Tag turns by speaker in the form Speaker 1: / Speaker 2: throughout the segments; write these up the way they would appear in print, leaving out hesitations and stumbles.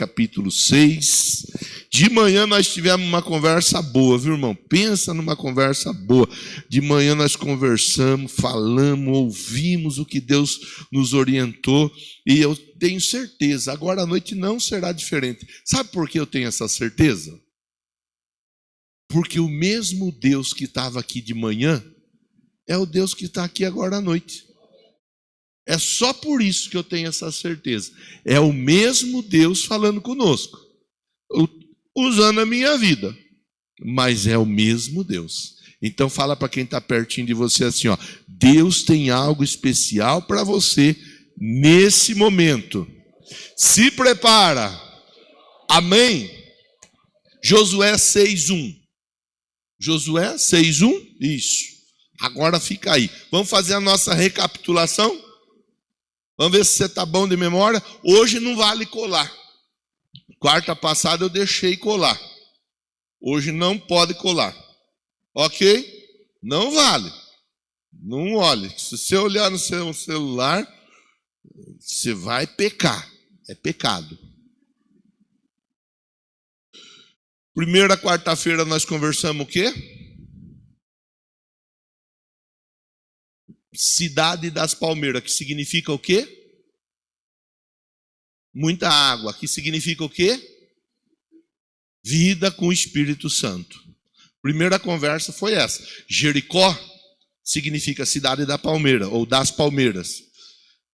Speaker 1: capítulo 6. De manhã nós tivemos uma conversa boa, viu, irmão? Pensa numa conversa boa. De manhã nós conversamos, falamos, ouvimos o que Deus nos orientou. E eu tenho certeza, agora à noite não será diferente. Sabe por que eu tenho essa certeza? Porque o mesmo Deus que estava aqui de manhã é o Deus que está aqui agora à noite. É só por isso que eu tenho essa certeza. É o mesmo Deus falando conosco, usando a minha vida, mas é o mesmo Deus. Então fala para quem está pertinho de você assim, ó, Deus tem algo especial para você nesse momento. Se prepara. Amém? Josué 6:1. Josué 6:1? Isso. Agora fica aí. Vamos fazer a nossa recapitulação? Vamos ver se você está bom de memória. Hoje não vale colar. Quarta passada eu deixei colar. Hoje não pode colar. Ok? Não vale. Não olhe. Se você olhar no seu celular, você vai pecar. É pecado. Primeira quarta-feira nós conversamos o quê? Cidade das Palmeiras, que significa o quê? Muita água, que significa o quê? Vida com o Espírito Santo. Primeira conversa foi essa. Jericó significa cidade da palmeira, ou das palmeiras.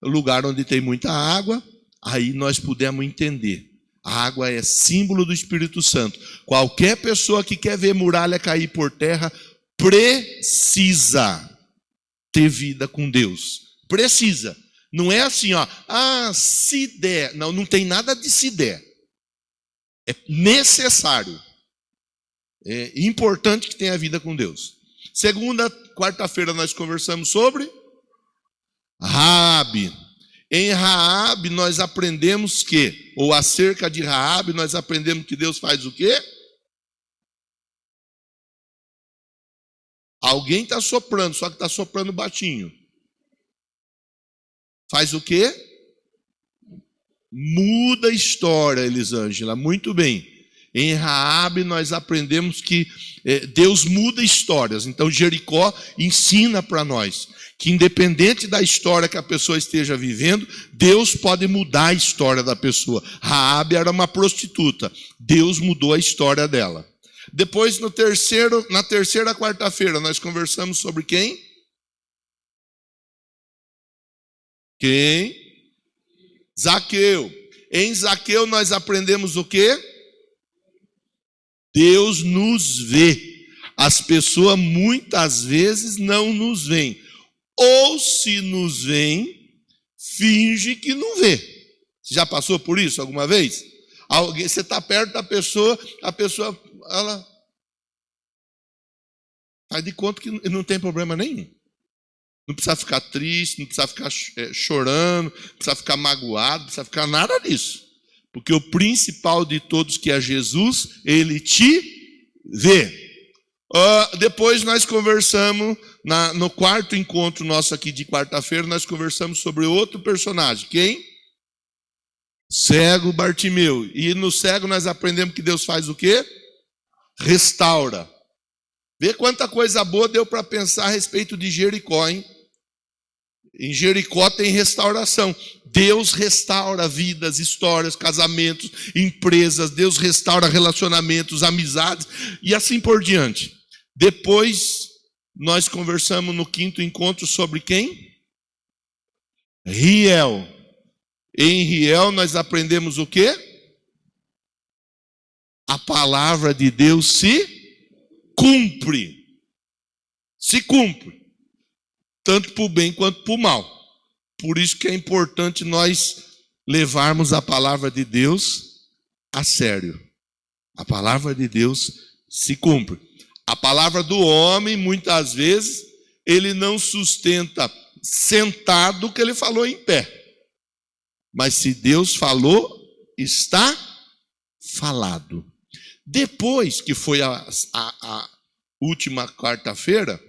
Speaker 1: Lugar onde tem muita água, aí nós pudemos entender. A água é símbolo do Espírito Santo. Qualquer pessoa que quer ver muralha cair por terra, precisa ter vida com Deus. Precisa. Não é assim, ó. Ah, se der. Não, não tem nada de se der. É necessário. É importante que tenha vida com Deus. Segunda, quarta-feira nós conversamos sobre Raabe. Em Raabe nós aprendemos que, ou acerca de Raabe, nós aprendemos que Deus faz o quê? Alguém está soprando, só que está soprando baixinho. Faz o quê? Muda a história, Elisângela. Muito bem. Em Raabe nós aprendemos que Deus muda histórias. Então Jericó ensina para nós que independente da história que a pessoa esteja vivendo, Deus pode mudar a história da pessoa. Raabe era uma prostituta. Deus mudou a história dela. Depois, na terceira quarta-feira, nós conversamos sobre quem? Quem? Zaqueu. Em Zaqueu nós aprendemos o quê? Deus nos vê. As pessoas muitas vezes não nos veem. Ou se nos veem, finge que não vê. Você já passou por isso alguma vez? Você está perto da pessoa, a pessoa ela faz de conta que não tem problema nenhum. Não precisa ficar triste, não precisa ficar chorando, não precisa ficar magoado, não precisa ficar nada disso. Porque o principal de todos, que é Jesus, ele te vê. Depois nós conversamos, no quarto encontro nosso aqui de quarta-feira, nós conversamos sobre outro personagem. Quem? Cego Bartimeu. E no cego nós aprendemos que Deus faz o quê? Restaura. Vê quanta coisa boa deu para pensar a respeito de Jericó, hein? Em Jericó tem restauração. Deus restaura vidas, histórias, casamentos, empresas. Deus restaura relacionamentos, amizades e assim por diante. Depois nós conversamos no quinto encontro sobre quem? Riel. Em Riel nós aprendemos o quê? A palavra de Deus se cumpre. Se cumpre. Tanto para o bem quanto para o mal. Por isso que é importante nós levarmos a palavra de Deus a sério. A palavra de Deus se cumpre. A palavra do homem, muitas vezes, ele não sustenta sentado o que ele falou em pé. Mas se Deus falou, está falado. Depois que foi a última quarta-feira,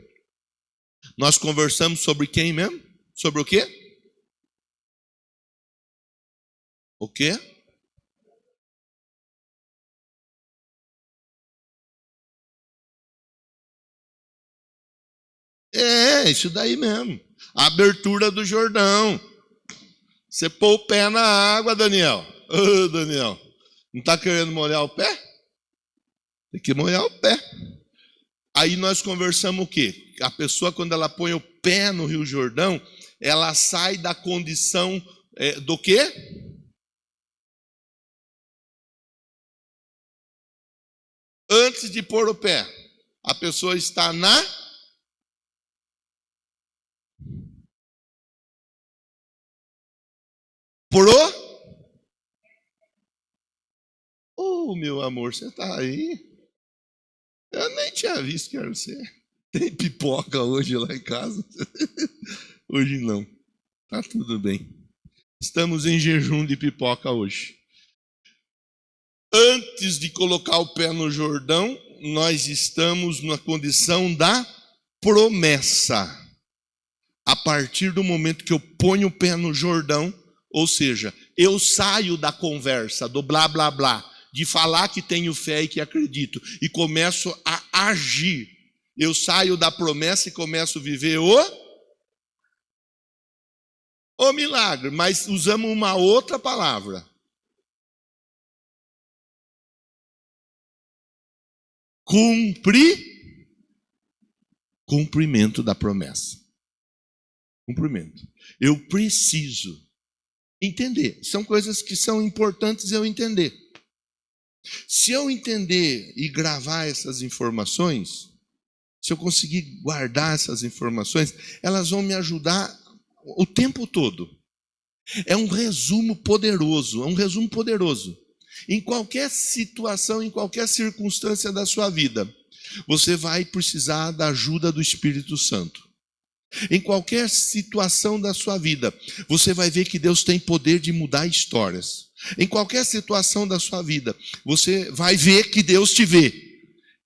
Speaker 1: nós conversamos sobre quem mesmo? Sobre o quê? O quê? É, isso daí mesmo. A abertura do Jordão. Você pôr o pé na água, Daniel. Ô, Daniel, não está querendo molhar o pé? Tem que molhar o pé. Aí nós conversamos o quê? A pessoa, quando ela põe o pé no Rio Jordão, ela sai da condição do quê? Antes de pôr o pé, a pessoa está na... Oh, meu amor, você está aí? Eu nem tinha visto que era você. Tem pipoca hoje lá em casa? Hoje não. Tá tudo bem. Estamos em jejum de pipoca hoje. Antes de colocar o pé no Jordão, nós estamos na condição da promessa. A partir do momento que eu ponho o pé no Jordão, ou seja, eu saio da conversa, do blá blá blá, de falar que tenho fé e que acredito, e começo a agir. Eu saio da promessa e começo a viver o milagre, mas usamos uma outra palavra. Cumprimento da promessa. Cumprimento. Eu preciso entender. São coisas que são importantes eu entender. Se eu entender e gravar essas informações, se eu conseguir guardar essas informações, elas vão me ajudar o tempo todo. É um resumo poderoso, Em qualquer situação, em qualquer circunstância da sua vida, você vai precisar da ajuda do Espírito Santo. Em qualquer situação da sua vida, você vai ver que Deus tem poder de mudar histórias. Em qualquer situação da sua vida, você vai ver que Deus te vê.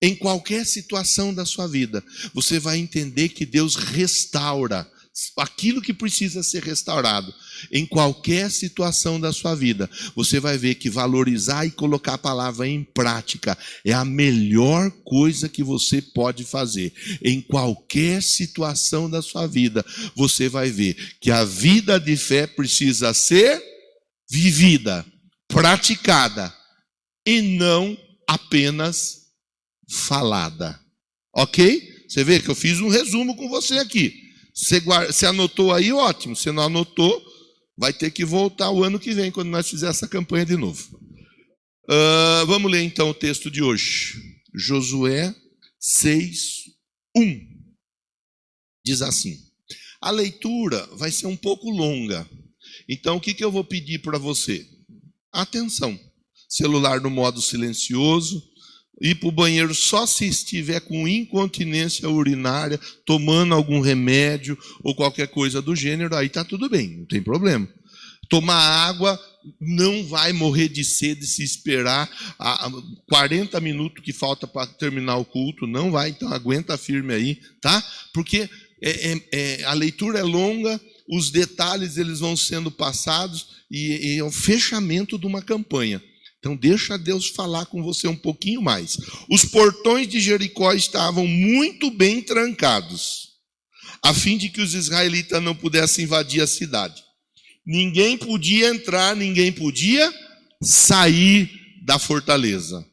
Speaker 1: Em qualquer situação da sua vida, você vai entender que Deus restaura aquilo que precisa ser restaurado. Em qualquer situação da sua vida, você vai ver que valorizar e colocar a palavra em prática é a melhor coisa que você pode fazer. Em qualquer situação da sua vida, você vai ver que a vida de fé precisa ser vivida, praticada e não apenas falada. Ok? Você vê que eu fiz um resumo com você aqui. Você anotou aí, ótimo. Se não anotou, vai ter que voltar o ano que vem, quando nós fizermos essa campanha de novo. Vamos ler então o texto de hoje. Josué 6:1. Diz assim. A leitura vai ser um pouco longa. Então, o que eu vou pedir para você? Atenção. Celular no modo silencioso. Ir para o banheiro só se estiver com incontinência urinária, tomando algum remédio ou qualquer coisa do gênero, aí está tudo bem, não tem problema. Tomar água, não vai morrer de sede se esperar 40 minutos que falta para terminar o culto, não vai, então aguenta firme aí, tá? Porque a leitura é longa, os detalhes eles vão sendo passados e é o fechamento de uma campanha. Então deixa Deus falar com você um pouquinho mais. Os portões de Jericó estavam muito bem trancados, a fim de que os israelitas não pudessem invadir a cidade. Ninguém podia entrar, ninguém podia sair da fortaleza.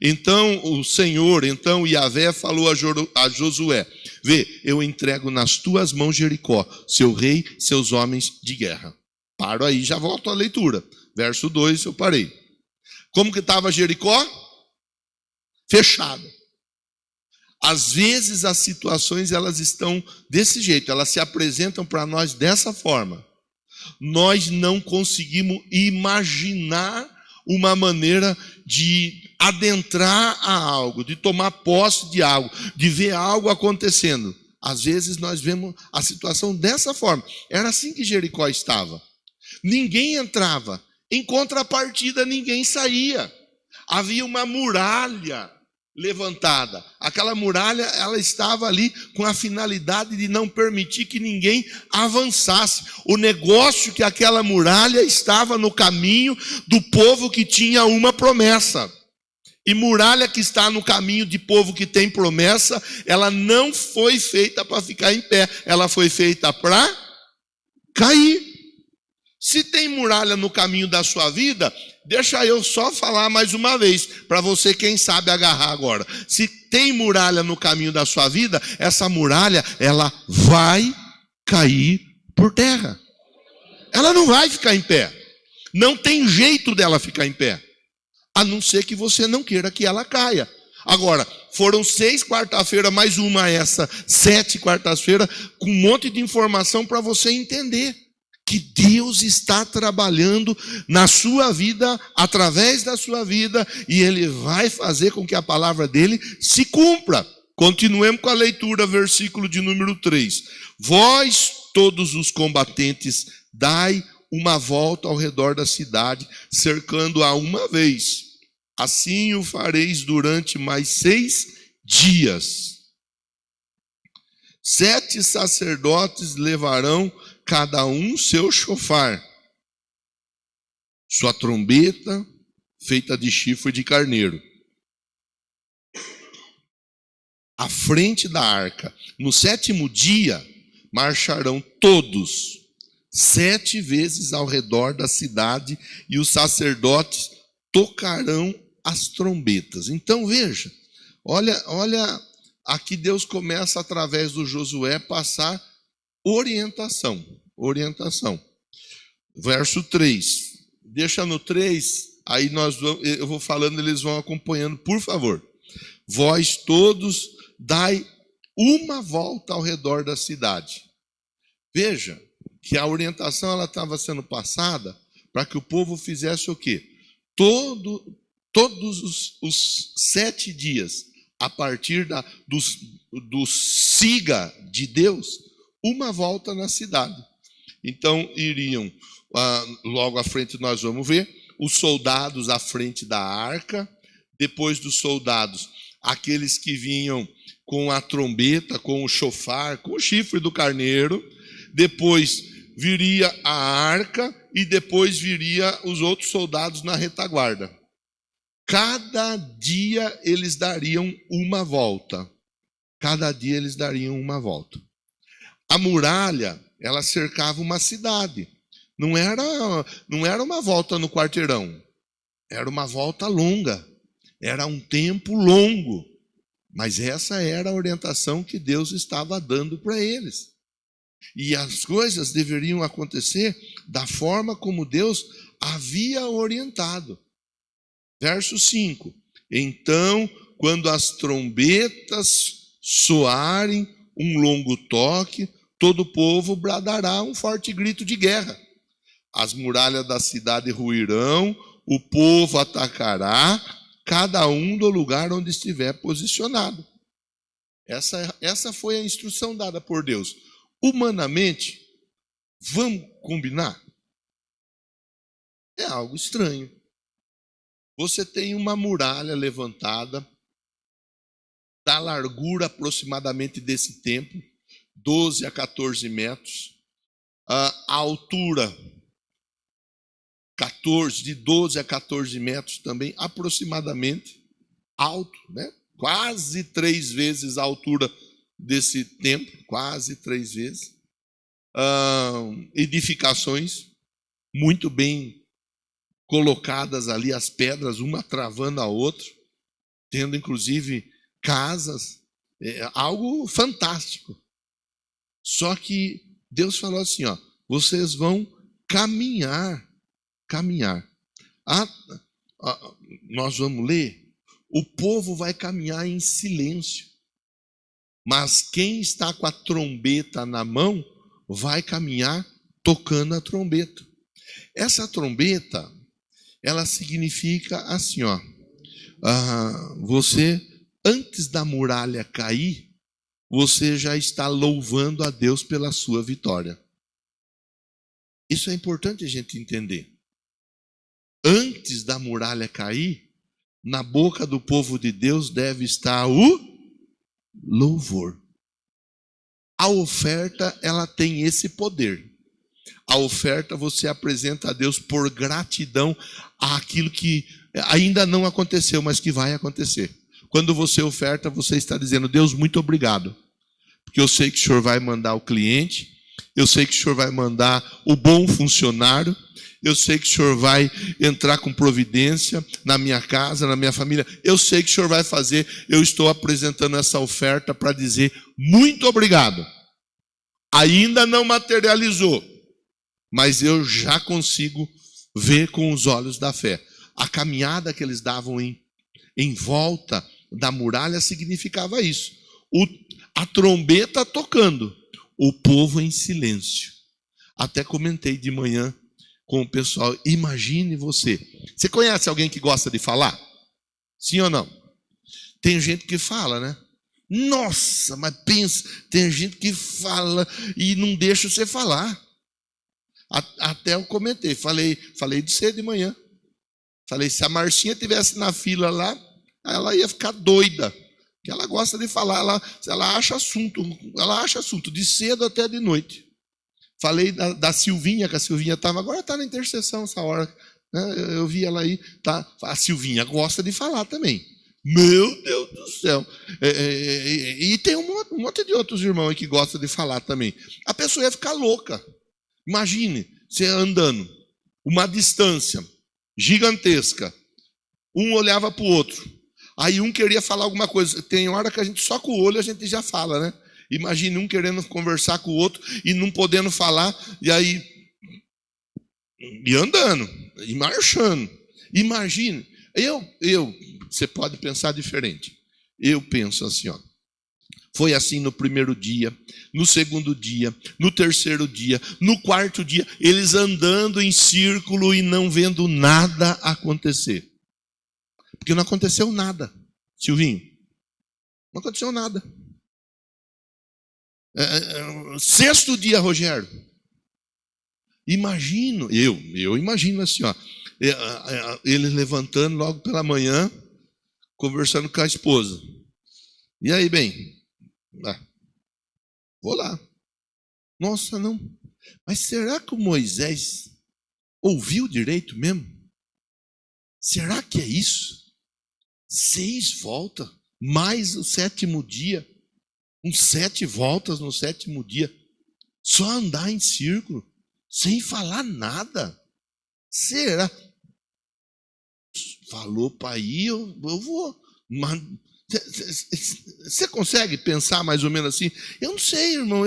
Speaker 1: Então o Senhor, Yahvé falou a Josué: vê, eu entrego nas tuas mãos Jericó, seu rei, seus homens de guerra. Paro aí, já volto à leitura. Verso 2 eu parei. Como que estava Jericó? Fechada. Às vezes as situações elas estão desse jeito, elas se apresentam para nós dessa forma. Nós não conseguimos imaginar uma maneira de adentrar a algo, de tomar posse de algo, de ver algo acontecendo. Às vezes nós vemos a situação dessa forma. Era assim que Jericó estava. Ninguém entrava. Em contrapartida, ninguém saía. Havia uma muralha levantada. Aquela muralha, ela estava ali com a finalidade de não permitir que ninguém avançasse. O negócio que aquela muralha estava no caminho do povo que tinha uma promessa. E muralha que está no caminho de povo que tem promessa, ela não foi feita para ficar em pé, ela foi feita para cair. Se tem muralha no caminho da sua vida, deixa eu só falar mais uma vez, para você, quem sabe, agarrar agora. Se tem muralha no caminho da sua vida, essa muralha, ela vai cair por terra. Ela não vai ficar em pé. Não tem jeito dela ficar em pé, a não ser que você não queira que ela caia. Agora, foram 6 quarta-feira, mais uma essa, 7 quartas-feira, com um monte de informação para você entender que Deus está trabalhando na sua vida, através da sua vida, e Ele vai fazer com que a palavra dEle se cumpra. Continuemos com a leitura, versículo de número 3. Vós, todos os combatentes, dai uma volta ao redor da cidade, cercando-a uma vez. Assim o fareis durante mais 6 dias. 7 sacerdotes levarão cada um seu chofar, sua trombeta feita de chifre de carneiro, à frente da arca. No 7º dia marcharão todos 7 vezes ao redor da cidade, e os sacerdotes tocarão as trombetas. Então veja, olha, aqui Deus começa através do Josué passar orientação. Verso 3. Deixa no 3, aí eu vou falando, eles vão acompanhando, por favor. Vós todos dai uma volta ao redor da cidade. Veja que a orientação ela estava sendo passada para que o povo fizesse o quê? Todos os 7 dias, a partir do siga de Deus, uma volta na cidade. Então iriam, logo à frente nós vamos ver, os soldados à frente da arca, depois dos soldados, aqueles que vinham com a trombeta, com o chofar, com o chifre do carneiro, depois viria a arca e depois viria os outros soldados na retaguarda. Cada dia eles dariam uma volta. Cada dia eles dariam uma volta. A muralha, ela cercava uma cidade. Não era uma volta no quarteirão. Era uma volta longa. Era um tempo longo. Mas essa era a orientação que Deus estava dando para eles. E as coisas deveriam acontecer da forma como Deus havia orientado. Verso 5. Então, quando as trombetas soarem um longo toque, todo o povo bradará um forte grito de guerra. As muralhas da cidade ruirão, o povo atacará, cada um do lugar onde estiver posicionado. Essa foi a instrução dada por Deus. Humanamente, vamos combinar? É algo estranho. Você tem uma muralha levantada, da largura aproximadamente desse templo, 12 a 14 metros, a altura de 12 a 14 metros também, aproximadamente, alto, né? Quase 3 vezes a altura desse templo, quase 3 vezes. Edificações muito bem colocadas ali, as pedras, uma travando a outra, tendo inclusive casas, algo fantástico. Só que Deus falou assim, vocês vão caminhar. Nós vamos ler, o povo vai caminhar em silêncio, mas quem está com a trombeta na mão vai caminhar tocando a trombeta. Essa trombeta, ela significa assim, você, antes da muralha cair, você já está louvando a Deus pela sua vitória. Isso é importante a gente entender. Antes da muralha cair, na boca do povo de Deus deve estar o louvor. A oferta, ela tem esse poder. A oferta você apresenta a Deus por gratidão àquilo que ainda não aconteceu, mas que vai acontecer. Quando você oferta, você está dizendo: Deus, muito obrigado, porque eu sei que o Senhor vai mandar o cliente, eu sei que o Senhor vai mandar o bom funcionário, eu sei que o Senhor vai entrar com providência na minha casa, na minha família, eu sei que o Senhor vai fazer. Eu estou apresentando essa oferta para dizer muito obrigado. Ainda não materializou, mas eu já consigo ver com os olhos da fé. A caminhada que eles davam em volta da muralha significava isso. A trombeta tocando, o povo em silêncio. Até comentei de manhã com o pessoal: imagine você. Você conhece alguém que gosta de falar? Sim ou não? Tem gente que fala, né? Nossa, mas pensa, tem gente que fala e não deixa você falar. Até eu comentei, falei de você de manhã. Falei, se a Marcinha estivesse na fila lá, ela ia ficar doida. Porque ela gosta de falar, ela acha assunto, de cedo até de noite. Falei da Silvinha, que a Silvinha estava, agora está na intercessão essa hora. Né? Eu vi ela aí, tá? A Silvinha gosta de falar também. Meu Deus do céu. E tem um monte de outros irmãos aí que gostam de falar também. A pessoa ia ficar louca. Imagine, você andando, uma distância gigantesca. Um olhava para o outro. Aí um queria falar alguma coisa. Tem hora que a gente só com o olho a gente já fala, né? Imagine um querendo conversar com o outro e não podendo falar. E aí, e andando, e marchando. Imagine, você pode pensar diferente. Eu penso assim, ó. Foi assim no primeiro dia, no segundo dia, no terceiro dia, no quarto dia, eles andando em círculo e não vendo nada acontecer. Porque não aconteceu nada, Silvinho. Não aconteceu nada. Sexto dia, Rogério. Eu imagino assim, ó. Eles levantando logo pela manhã, conversando com a esposa. E aí, bem? Vou lá. Nossa, não. Mas será que o Moisés ouviu direito mesmo? Será que é isso? 6 voltas, mais o 7º dia. 7 voltas no 7º dia. Só andar em círculo, sem falar nada. Será? Falou para ir, eu vou. Mas você consegue pensar mais ou menos assim? Eu não sei, irmão.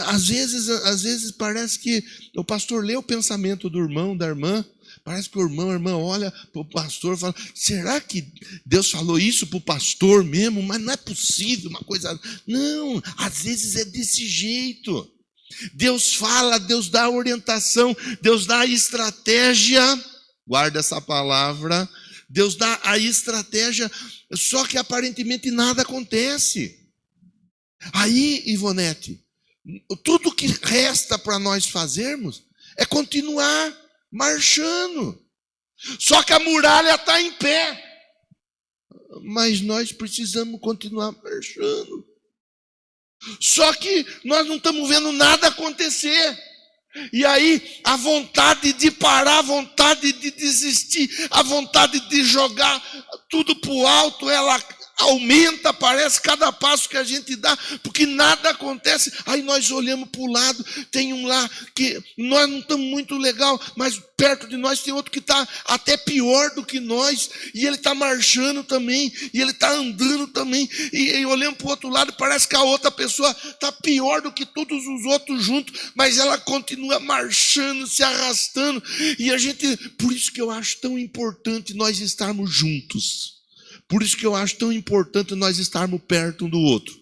Speaker 1: Às vezes parece que o pastor lê o pensamento do irmão, da irmã. Parece que a irmã olha para o pastor e fala: será que Deus falou isso para o pastor mesmo? Mas não é possível uma coisa. Não, às vezes é desse jeito. Deus fala, Deus dá orientação, Deus dá a estratégia. Guarda essa palavra. Deus dá a estratégia, só que aparentemente nada acontece. Aí, Ivonete, tudo que resta para nós fazermos é continuar marchando. Só que a muralha está em pé. Mas nós precisamos continuar marchando. Só que nós não estamos vendo nada acontecer. E aí a vontade de parar, a vontade de desistir, a vontade de jogar tudo para o alto, ela aumenta, parece, cada passo que a gente dá, porque nada acontece. Aí nós olhamos para o lado, tem um lá que nós não estamos muito legal, mas perto de nós tem outro que está até pior do que nós, e ele está marchando também, e ele está andando também, e olhando para o outro lado, parece que a outra pessoa está pior do que todos os outros juntos, mas ela continua marchando, se arrastando, e a gente, por isso que eu acho tão importante nós estarmos juntos. Por isso que eu acho tão importante nós estarmos perto um do outro.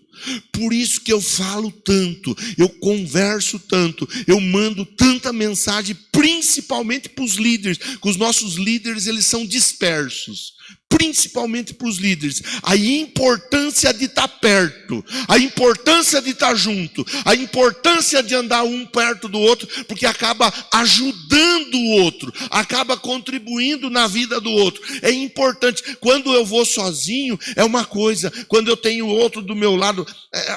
Speaker 1: Por isso que eu falo tanto, eu converso tanto, eu mando tanta mensagem, principalmente para os líderes, que os nossos líderes eles são dispersos. principalmente para os líderes, a importância de estar perto, a importância de estar junto, a importância de andar um perto do outro, porque acaba ajudando o outro, acaba contribuindo na vida do outro. É importante. Quando eu vou sozinho, é uma coisa. Quando eu tenho outro do meu lado,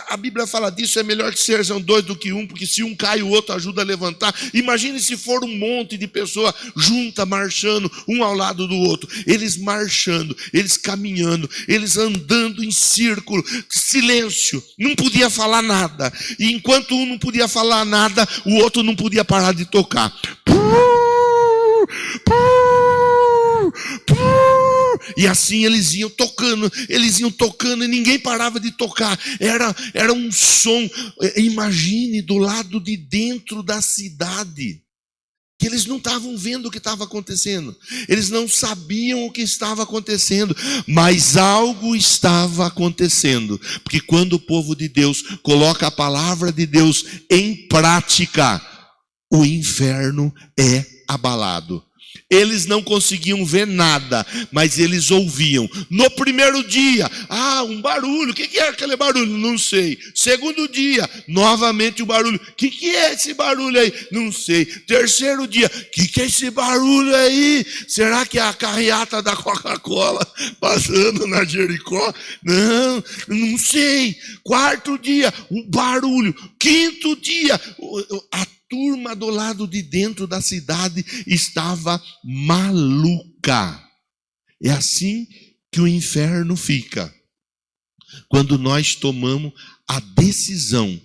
Speaker 1: a Bíblia fala disso, é melhor que sejam dois do que um, porque se um cai, o outro ajuda a levantar. Imagine se for um monte de pessoas juntas, marchando, um ao lado do outro, eles marchando, eles caminhando, eles andando em círculo, silêncio, não podia falar nada, e enquanto um não podia falar nada, o outro não podia parar de tocar. E assim eles iam tocando e ninguém parava de tocar. Era um som. Imagine do lado de dentro da cidade, que eles não estavam vendo o que estava acontecendo, eles não sabiam o que estava acontecendo, mas algo estava acontecendo, porque quando o povo de Deus coloca a palavra de Deus em prática, o inferno é abalado. Eles não conseguiam ver nada, mas eles ouviam. No primeiro dia, um barulho. O que é aquele barulho? Não sei. Segundo dia, novamente o barulho. O que é esse barulho aí? Não sei. Terceiro dia, o que é esse barulho aí? Será que é a carreata da Coca-Cola passando na Jericó? Não sei. Quarto dia, um barulho. Quinto dia, a turma do lado de dentro da cidade estava maluca. É assim que o inferno fica, quando nós tomamos a decisão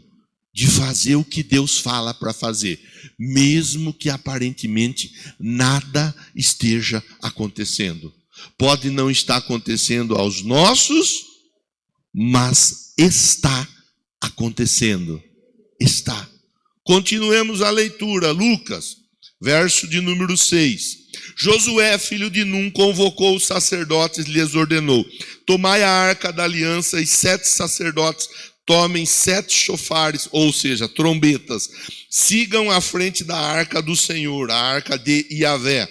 Speaker 1: de fazer o que Deus fala para fazer, mesmo que aparentemente nada esteja acontecendo. Pode não estar acontecendo aos nossos, mas está acontecendo. Está. Continuemos a leitura, Lucas, verso de número 6. Josué, filho de Num, convocou os sacerdotes e lhes ordenou: tomai a arca da aliança, e 7 sacerdotes tomem 7 chofares, ou seja, trombetas, sigam à frente da arca do Senhor, a arca de Iavé.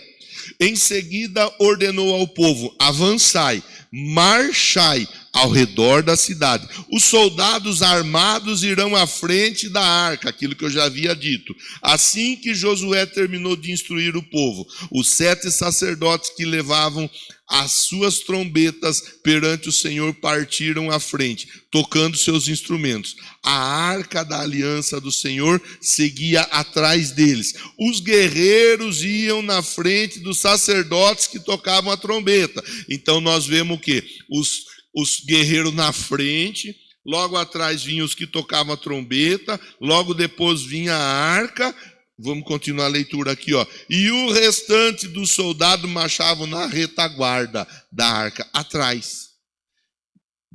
Speaker 1: Em seguida ordenou ao povo: avançai, marchai ao redor da cidade. Os soldados armados irão à frente da arca, aquilo que eu já havia dito. Assim que Josué terminou de instruir o povo, os 7 sacerdotes que levavam as suas trombetas perante o Senhor partiram à frente, tocando seus instrumentos. A arca da aliança do Senhor seguia atrás deles. Os guerreiros iam na frente dos sacerdotes que tocavam a trombeta. Então nós vemos o quê? Os guerreiros na frente, logo atrás vinham os que tocavam a trombeta, logo depois vinha a arca. Vamos continuar a leitura aqui, ó. E o restante dos soldados marchavam na retaguarda da arca, atrás.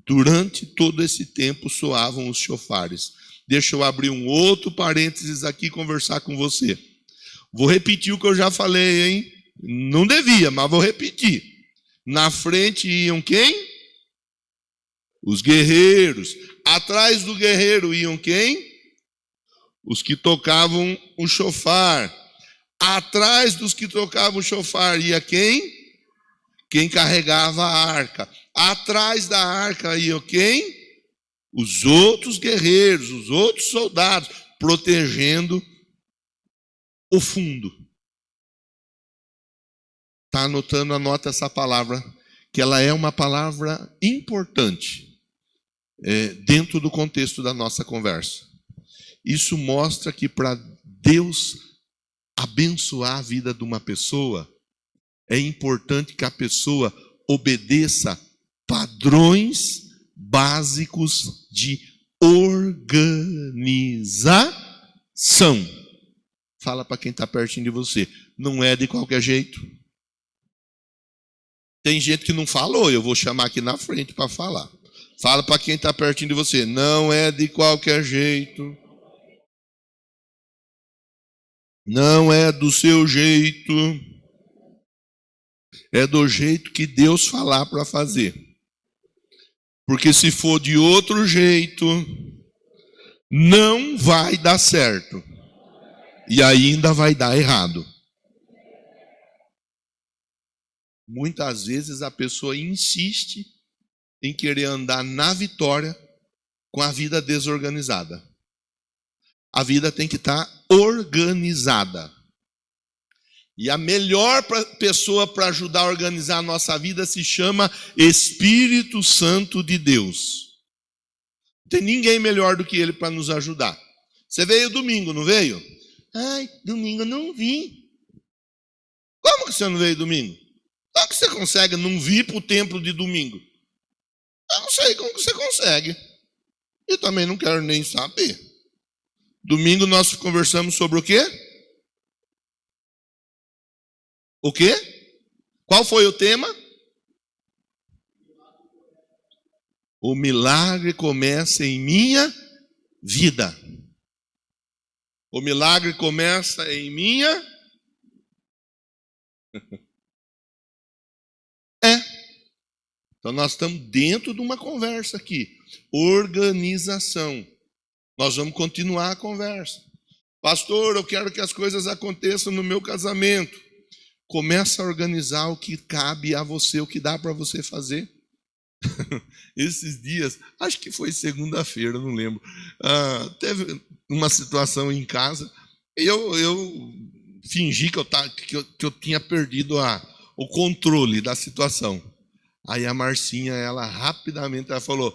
Speaker 1: Durante todo esse tempo soavam os chofares. Deixa eu abrir um outro parênteses aqui e conversar com você. Vou repetir o que eu já falei, hein? Não devia, mas vou repetir. Na frente iam quem? Os guerreiros. Atrás do guerreiro iam quem? Os que tocavam o chofar. Atrás dos que tocavam o chofar ia quem? Quem carregava a arca. Atrás da arca ia quem? Os outros guerreiros, os outros soldados, protegendo o fundo. Está anotando? Anota essa palavra, que ela é uma palavra importante dentro do contexto da nossa conversa. Isso mostra que para Deus abençoar a vida de uma pessoa, é importante que a pessoa obedeça padrões básicos de organização. Fala para quem está pertinho de você. Não é de qualquer jeito. Tem gente que não falou, eu vou chamar aqui na frente para falar. Fala para quem está pertinho de você. Não é de qualquer jeito. Não é do seu jeito. É do jeito que Deus falar para fazer. Porque se for de outro jeito, não vai dar certo. E ainda vai dar errado. muitas vezes a pessoa insiste em querer andar na vitória com a vida desorganizada. A vida tem que estar organizada. E a melhor pessoa para ajudar a organizar a nossa vida se chama Espírito Santo de Deus. Não tem ninguém melhor do que Ele para nos ajudar. Você veio domingo, não veio? Ai, domingo não vi. Como que você não veio domingo? Como que você consegue não vir para o templo de domingo? Eu não sei como que você consegue. E também não quero nem saber. Domingo nós conversamos sobre o quê? O quê? Qual foi o tema? O milagre começa em minha vida. O milagre começa em minha... Então nós estamos dentro de uma conversa aqui. Organização. Nós vamos continuar a conversa. Pastor, eu quero que as coisas aconteçam no meu casamento. Começa a organizar o que cabe a você, o que dá para você fazer. Esses dias, acho que foi segunda-feira, não lembro. Teve uma situação em casa. Eu fingi que eu tinha perdido o controle da situação. Aí a Marcinha, ela rapidamente falou: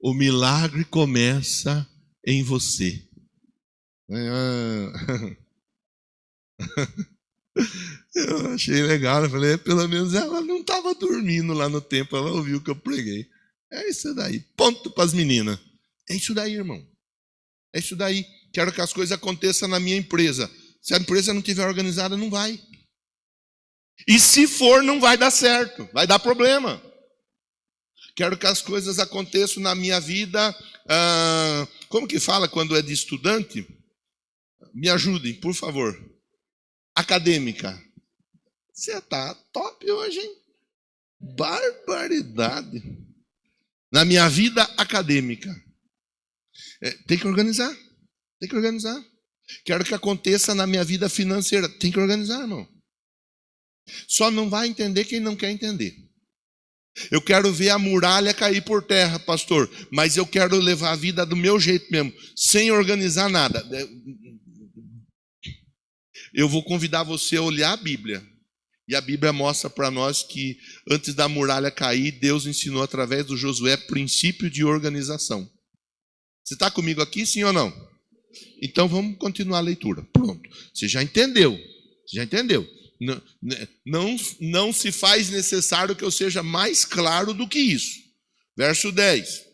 Speaker 1: o milagre começa em você. Eu achei legal, eu falei, pelo menos ela não estava dormindo lá no templo, ela ouviu o que eu preguei. É isso daí, ponto para as meninas. É isso daí, irmão. É isso daí. Quero que as coisas aconteçam na minha empresa. Se a empresa não estiver organizada, não vai. E se for, não vai dar certo, vai dar problema. Quero que as coisas aconteçam na minha vida. Como que fala quando é de estudante? Me ajudem, por favor. Acadêmica. Você está top hoje, hein? Barbaridade. Na minha vida acadêmica. Tem que organizar. Tem que organizar. Quero que aconteça na minha vida financeira. Tem que organizar, irmão. Só não vai entender quem não quer entender. Eu quero ver a muralha cair por terra, pastor, mas eu quero levar a vida do meu jeito mesmo, sem organizar nada. Eu vou convidar você a olhar a Bíblia. E a Bíblia mostra para nós que antes da muralha cair, Deus ensinou através do Josué princípio de organização. Você está comigo aqui, sim ou não? Então vamos continuar a leitura. Pronto. Você já entendeu. Você já entendeu. Não se faz necessário que eu seja mais claro do que isso. Verso 10.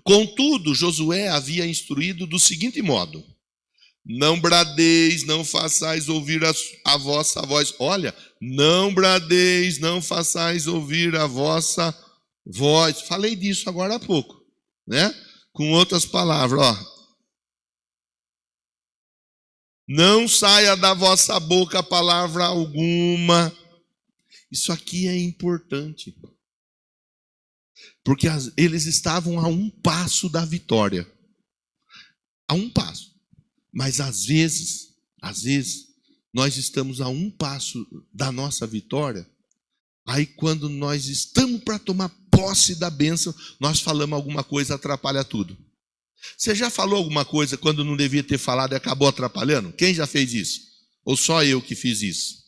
Speaker 1: Contudo, Josué havia instruído do seguinte modo: não bradeis, não façais ouvir a vossa voz. Olha, não bradeis, não façais ouvir a vossa voz. Falei disso agora há pouco, né? Com outras palavras, ó. Não saia da vossa boca palavra alguma. Isso aqui é importante. Porque eles estavam a um passo da vitória. A um passo. Mas às vezes, nós estamos a um passo da nossa vitória. Aí quando nós estamos para tomar posse da bênção, nós falamos alguma coisa, atrapalha tudo. Você já falou alguma coisa quando não devia ter falado e acabou atrapalhando? Quem já fez isso? Ou só eu que fiz isso?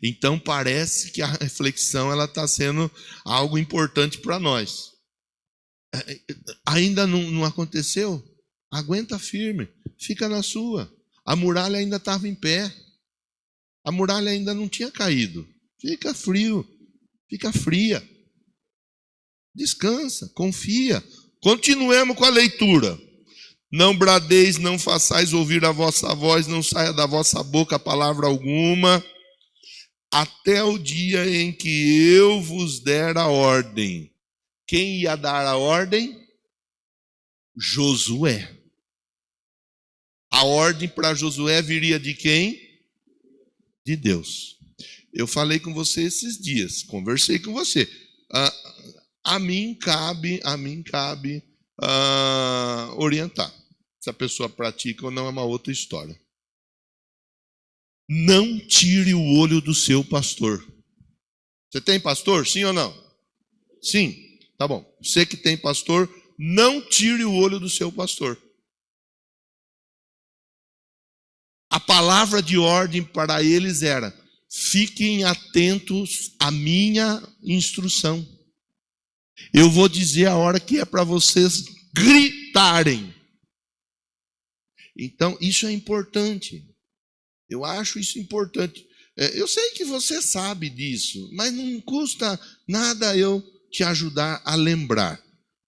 Speaker 1: Então parece que a reflexão ela está sendo algo importante para nós. Ainda não aconteceu? Aguenta firme, fica na sua. A muralha ainda estava em pé. A muralha ainda não tinha caído. Fica frio, fica fria. Descansa, confia. Continuemos com a leitura. Não bradeis, não façais ouvir a vossa voz, não saia da vossa boca palavra alguma, até o dia em que eu vos der a ordem. Quem ia dar a ordem? Josué. A ordem para Josué viria de quem? De Deus. Eu falei com você esses dias, conversei com você. A mim cabe orientar. Se a pessoa pratica ou não é uma outra história. não tire o olho do seu pastor. Você tem pastor, sim ou não? Sim, tá bom. Você que tem pastor, não tire o olho do seu pastor. A palavra de ordem para eles era: fiquem atentos à minha instrução. Eu vou dizer a hora que é para vocês gritarem. Então, isso é importante. Eu acho isso importante. Eu sei que você sabe disso, mas não custa nada eu te ajudar a lembrar.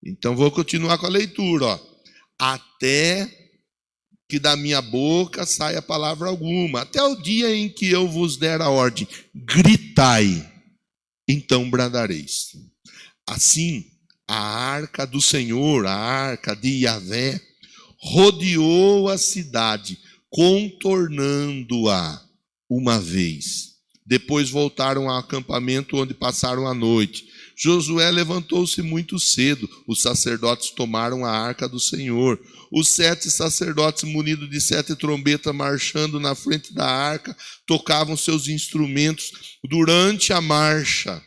Speaker 1: Então, vou continuar com a leitura. Ó. Até que da minha boca saia palavra alguma, até o dia em que eu vos der a ordem, gritai, então bradareis. Assim, a arca do Senhor, a arca de Yahvé, rodeou a cidade, contornando-a uma vez. Depois voltaram ao acampamento onde passaram a noite. Josué levantou-se muito cedo. Os sacerdotes tomaram a arca do Senhor. Os 7 sacerdotes, munidos de 7 trombetas, marchando na frente da arca, tocavam seus instrumentos durante a marcha.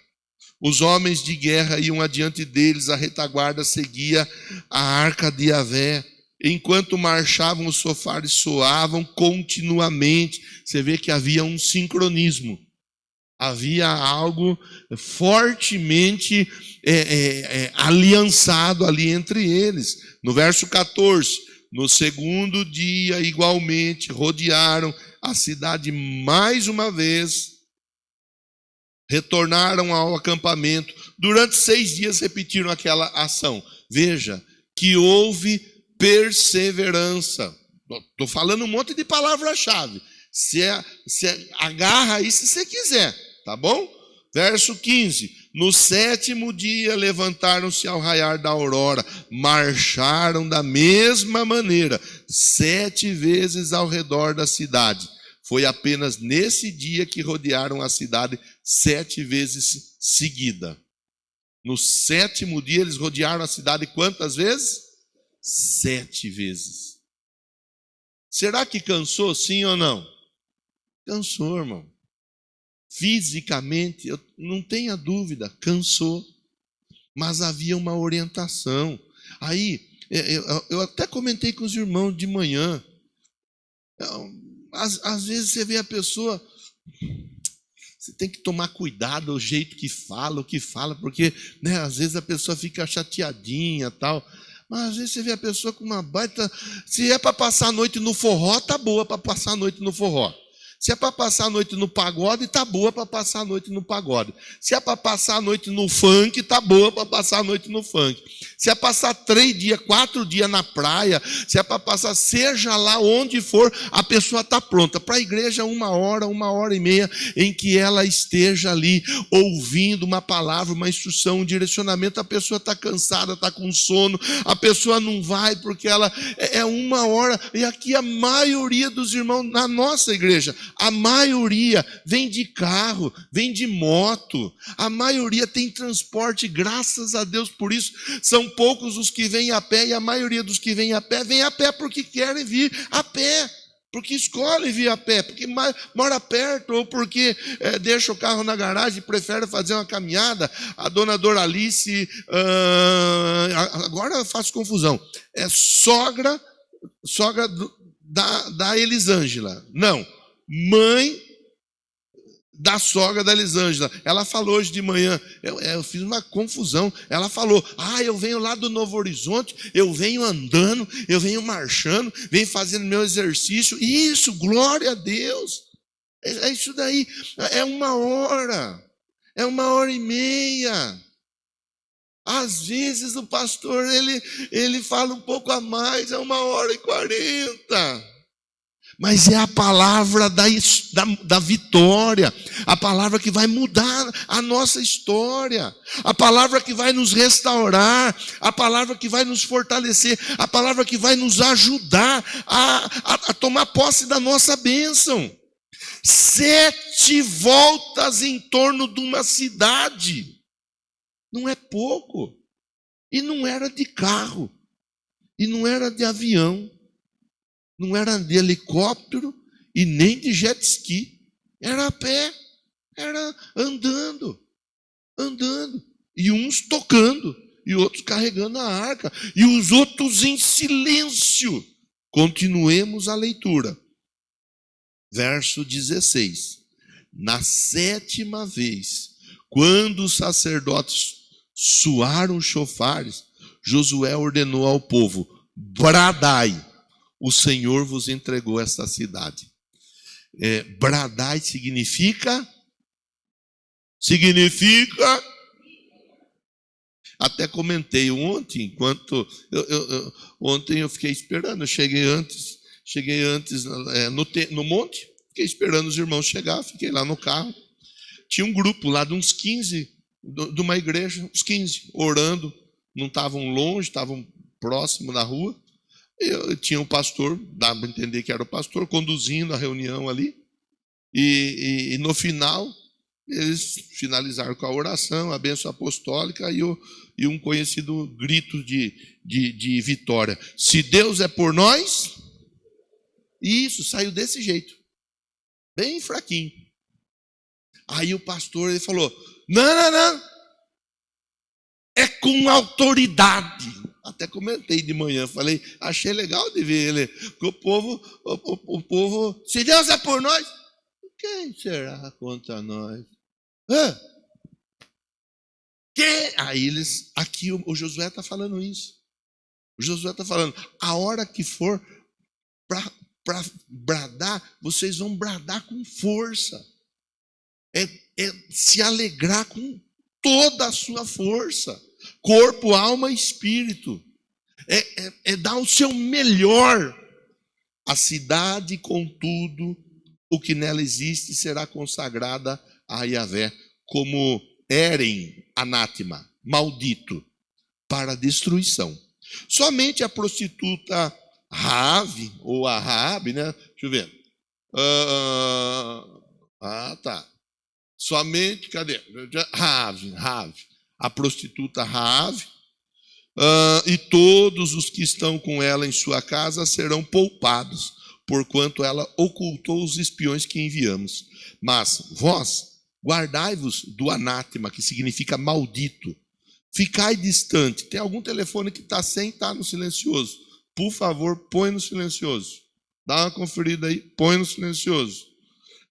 Speaker 1: Os homens de guerra iam adiante deles, a retaguarda seguia a arca de Yahvé. Enquanto marchavam, os sofares soavam continuamente. Você vê que havia um sincronismo. Havia algo fortemente aliançado ali entre eles. No verso 14, no segundo dia, igualmente, rodearam a cidade mais uma vez, retornaram ao acampamento. Durante 6 dias repetiram aquela ação. Veja que houve perseverança. Estou falando um monte de palavra-chave. Você agarra aí se você quiser, tá bom? Verso 15. No 7º dia levantaram-se ao raiar da aurora, marcharam da mesma maneira, 7 vezes ao redor da cidade. Foi apenas nesse dia que rodearam a cidade 7 vezes seguida. No 7º dia eles rodearam a cidade quantas vezes? 7 vezes. Será que cansou, sim ou não? Cansou, irmão. Fisicamente, eu não tenha dúvida, cansou. Mas havia uma orientação. Aí, eu até comentei com os irmãos de manhã. Às vezes você vê a pessoa, você tem que tomar cuidado o jeito que fala, o que fala, porque né, às vezes a pessoa fica chateadinha e tal. Mas às vezes você vê a pessoa com uma baita... Se é para passar a noite no forró, tá boa para passar a noite no forró. Se é para passar a noite no pagode, tá boa para passar a noite no pagode. Se é para passar a noite no funk, tá boa para passar a noite no funk. Se é passar 3 dias, 4 dias na praia, se é para passar, seja lá onde for, a pessoa está pronta. Para a igreja, 1 hora, 1h30, em que ela esteja ali ouvindo uma palavra, uma instrução, um direcionamento. A pessoa está cansada, está com sono, a pessoa não vai porque ela é 1 hora. E aqui a maioria dos irmãos na nossa igreja, a maioria vem de carro, vem de moto, a maioria tem transporte, graças a Deus por isso. São poucos os que vêm a pé, e a maioria dos que vem a pé porque querem vir a pé, porque escolhem vir a pé, porque mora perto, ou porque deixa o carro na garagem e prefere fazer uma caminhada. A dona Doralice, agora eu faço confusão, é sogra da Elisângela, não, mãe da sogra da Elisângela. Ela falou hoje de manhã, eu fiz uma confusão. Ela falou: eu venho lá do Novo Horizonte, eu venho andando, eu venho marchando, venho fazendo meu exercício. Isso, glória a Deus. É isso daí. É 1 hora, é 1h30. Às vezes o pastor ele fala um pouco a mais, é 1h40. Mas é a palavra da vitória, a palavra que vai mudar a nossa história, a palavra que vai nos restaurar, a palavra que vai nos fortalecer, a palavra que vai nos ajudar a tomar posse da nossa bênção. 7 voltas em torno de uma cidade, não é pouco, e não era de carro, e não era de avião, não era de helicóptero e nem de jet ski. Era a pé, era andando. E uns tocando, e outros carregando a arca, e os outros em silêncio. Continuemos a leitura. Verso 16. Na 7ª vez, quando os sacerdotes soaram os chofares, Josué ordenou ao povo: bradai, o Senhor vos entregou esta cidade. Bradai significa, até comentei ontem, enquanto ontem eu fiquei esperando, eu cheguei antes no monte, fiquei esperando os irmãos chegar, fiquei lá no carro. Tinha um grupo lá de uns 15, de uma igreja, uns 15, orando, não estavam longe, estavam próximo da rua. Eu tinha um pastor, dá para entender que era o pastor, conduzindo a reunião ali. E no final, eles finalizaram com a oração, a bênção apostólica e um conhecido grito de vitória. Se Deus é por nós, isso, saiu desse jeito, bem fraquinho. Aí o pastor ele falou: não, é com autoridade. Até comentei de manhã, falei, achei legal de ver ele, porque o povo, se Deus é por nós, quem será contra nós? Aí aqui o Josué está falando isso. O Josué está falando, a hora que for para bradar, vocês vão bradar com força. É se alegrar com toda a sua força, corpo, alma e espírito. É dar o seu melhor. A cidade, contudo, o que nela existe, será consagrada a Yahvé como Eren, anátema, maldito, para destruição. Somente a prostituta Raabe, ou a Raabe, né? Deixa eu ver. Tá. Somente, cadê? Raabe. A prostituta Raabe, e todos os que estão com ela em sua casa serão poupados, porquanto ela ocultou os espiões que enviamos. Mas vós, guardai-vos do anátema, que significa maldito. Ficai distante. Tem algum telefone que está sem estar no silencioso? Por favor, põe no silencioso. Dá uma conferida aí, põe no silencioso.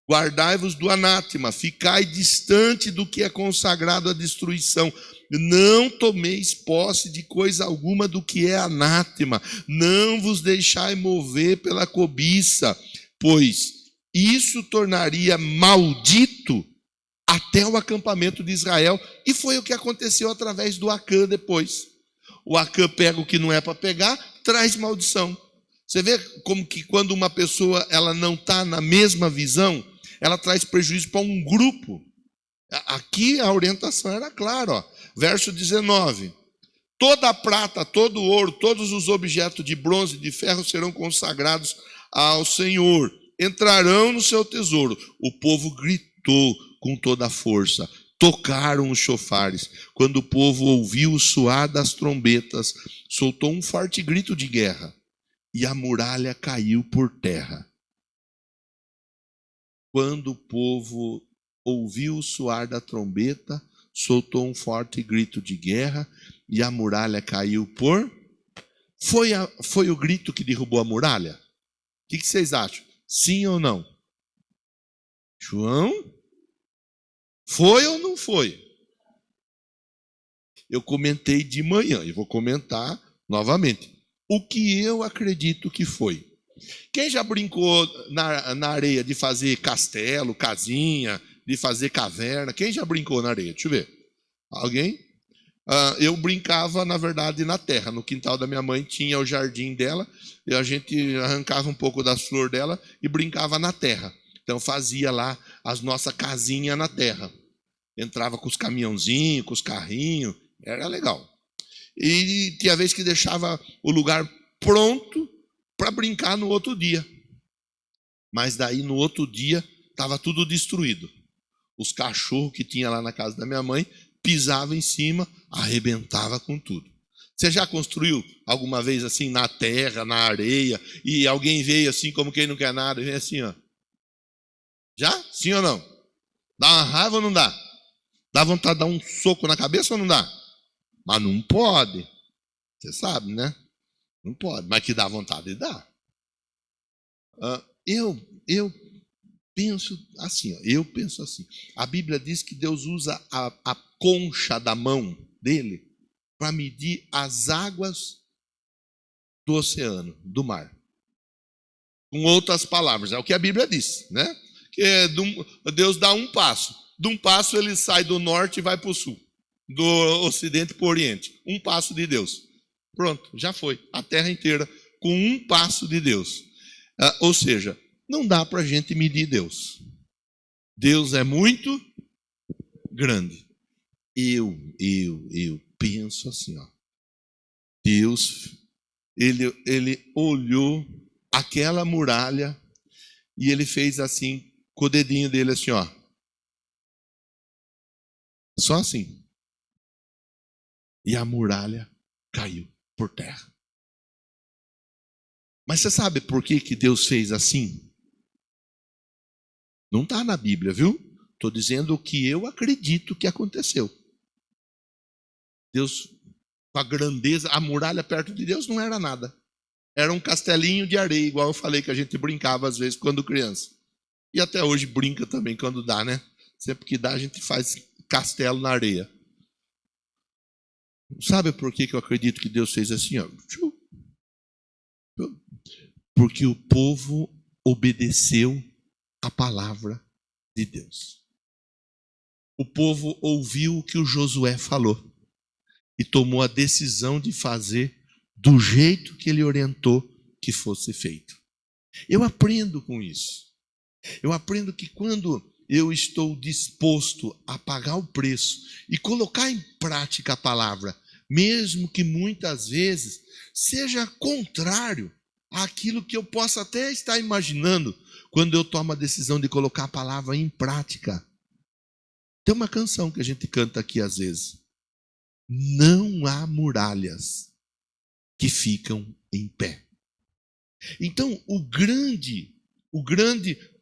Speaker 1: Guardai-vos do anátema, ficai distante do que é consagrado à destruição. Não tomeis posse de coisa alguma do que é anátema. Não vos deixai mover pela cobiça, pois isso tornaria maldito até o acampamento de Israel. E foi o que aconteceu através do Acã depois. O Acã pega o que não é para pegar, traz maldição. Você vê como que quando uma pessoa ela não está na mesma visão, ela traz prejuízo para um grupo. Aqui a orientação era clara, ó. Verso 19. Toda a prata, todo o ouro, todos os objetos de bronze e de ferro serão consagrados ao Senhor. Entrarão no seu tesouro. O povo gritou com toda a força. Tocaram os chofares. Quando o povo ouviu o soar das trombetas, soltou um forte grito de guerra. E a muralha caiu por terra. Quando o povo ouviu o soar da trombeta, soltou um forte grito de guerra e a muralha caiu por... Foi o grito que derrubou a muralha? O que vocês acham? Sim ou não? João? Foi ou não foi? Eu comentei de manhã e vou comentar novamente. O que eu acredito que foi? Quem já brincou na areia de fazer castelo, casinha, de fazer caverna? Quem já brincou na areia? Deixa eu ver. Alguém? Eu brincava, na verdade, na terra. No quintal da minha mãe tinha o jardim dela, e a gente arrancava um pouco das flores dela e brincava na terra. Então fazia lá as nossas casinhas na terra. Entrava com os caminhãozinhos, com os carrinhos, era legal. E tinha vez que deixava o lugar pronto para brincar no outro dia. Mas daí no outro dia estava tudo destruído. Os cachorros que tinha lá na casa da minha mãe pisavam em cima, arrebentava com tudo. Você já construiu alguma vez assim na terra, na areia, e alguém veio assim como quem não quer nada, e vem assim, ó. Já? Sim ou não? Dá uma raiva ou não dá? Dá vontade de dar um soco na cabeça ou não dá? Mas não pode. Você sabe, né? Não pode. Mas que dá vontade de dar. Eu penso assim, ó, eu penso assim. A Bíblia diz que Deus usa a concha da mão dele para medir as águas do oceano, do mar. Com outras palavras, é o que a Bíblia diz, né? Que Deus dá um passo. De um passo ele sai do norte e vai para o sul. Do ocidente para o oriente. Um passo de Deus. Pronto, já foi. A terra inteira com um passo de Deus. Ou seja, não dá para a gente medir Deus. Deus é muito grande. Eu penso assim, ó. Deus, ele olhou aquela muralha e ele fez assim, com o dedinho dele assim, ó. Só assim. E a muralha caiu por terra. Mas você sabe por que Deus fez assim? Não está na Bíblia, viu? Estou dizendo o que eu acredito que aconteceu. Deus, com a grandeza, a muralha perto de Deus não era nada. Era um castelinho de areia, igual eu falei que a gente brincava às vezes quando criança. E até hoje brinca também quando dá, né? Sempre que dá a gente faz castelo na areia. Sabe por que eu acredito que Deus fez assim? Ó? Porque o povo obedeceu a palavra de Deus. O povo ouviu o que o Josué falou e tomou a decisão de fazer do jeito que ele orientou que fosse feito. Eu aprendo com isso. Eu aprendo que quando eu estou disposto a pagar o preço e colocar em prática a palavra, mesmo que muitas vezes seja contrário àquilo que eu possa até estar imaginando quando eu tomo a decisão de colocar a palavra em prática. Tem uma canção que a gente canta aqui às vezes. Não há muralhas que ficam em pé. Então, o grande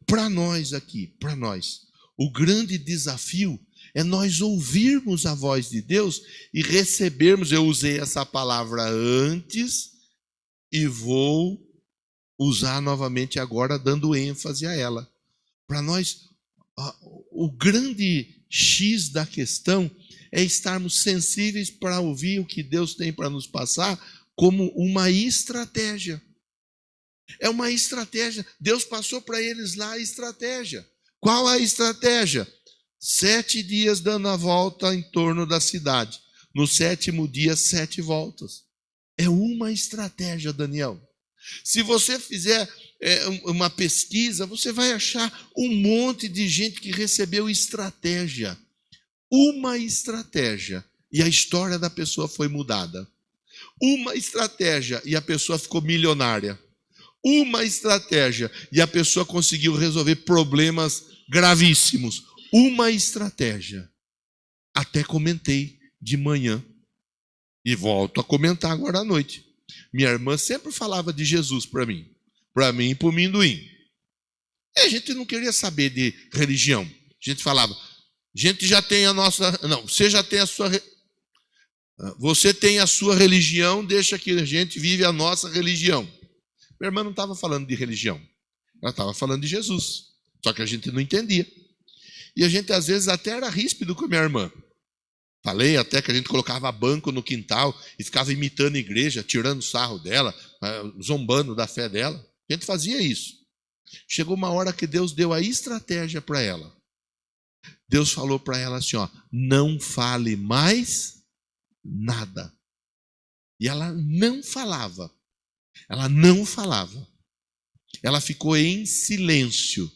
Speaker 1: para nós aqui, para nós, o grande desafio é nós ouvirmos a voz de Deus e recebermos, eu usei essa palavra antes e vou usar novamente agora, dando ênfase a ela. Para nós, o grande X da questão é estarmos sensíveis para ouvir o que Deus tem para nos passar como uma estratégia. É uma estratégia. Deus passou para eles lá a estratégia. Qual a estratégia? 7 dias dando a volta em torno da cidade. No 7º dia, 7 voltas. É uma estratégia, Daniel. Se você fizer uma pesquisa, você vai achar um monte de gente que recebeu estratégia. Uma estratégia. E a história da pessoa foi mudada. Uma estratégia e a pessoa ficou milionária. Uma estratégia e a pessoa conseguiu resolver problemas gravíssimos. Uma estratégia. Até comentei de manhã e volto a comentar agora à noite. Minha irmã sempre falava de Jesus para mim e para o Minduim. E a gente não queria saber de religião. A gente falava, a gente já tem a nossa... Não, você já tem a sua... Você tem a sua religião, deixa que a gente vive a nossa religião. Minha irmã não estava falando de religião. Ela estava falando de Jesus. Só que a gente não entendia. E a gente, às vezes, até era ríspido com a minha irmã. Falei até que a gente colocava banco no quintal e ficava imitando a igreja, tirando sarro dela, zombando da fé dela. A gente fazia isso. Chegou uma hora que Deus deu a estratégia para ela. Deus falou para ela assim, ó, não fale mais nada. E ela não falava. Ela não falava. Ela ficou em silêncio,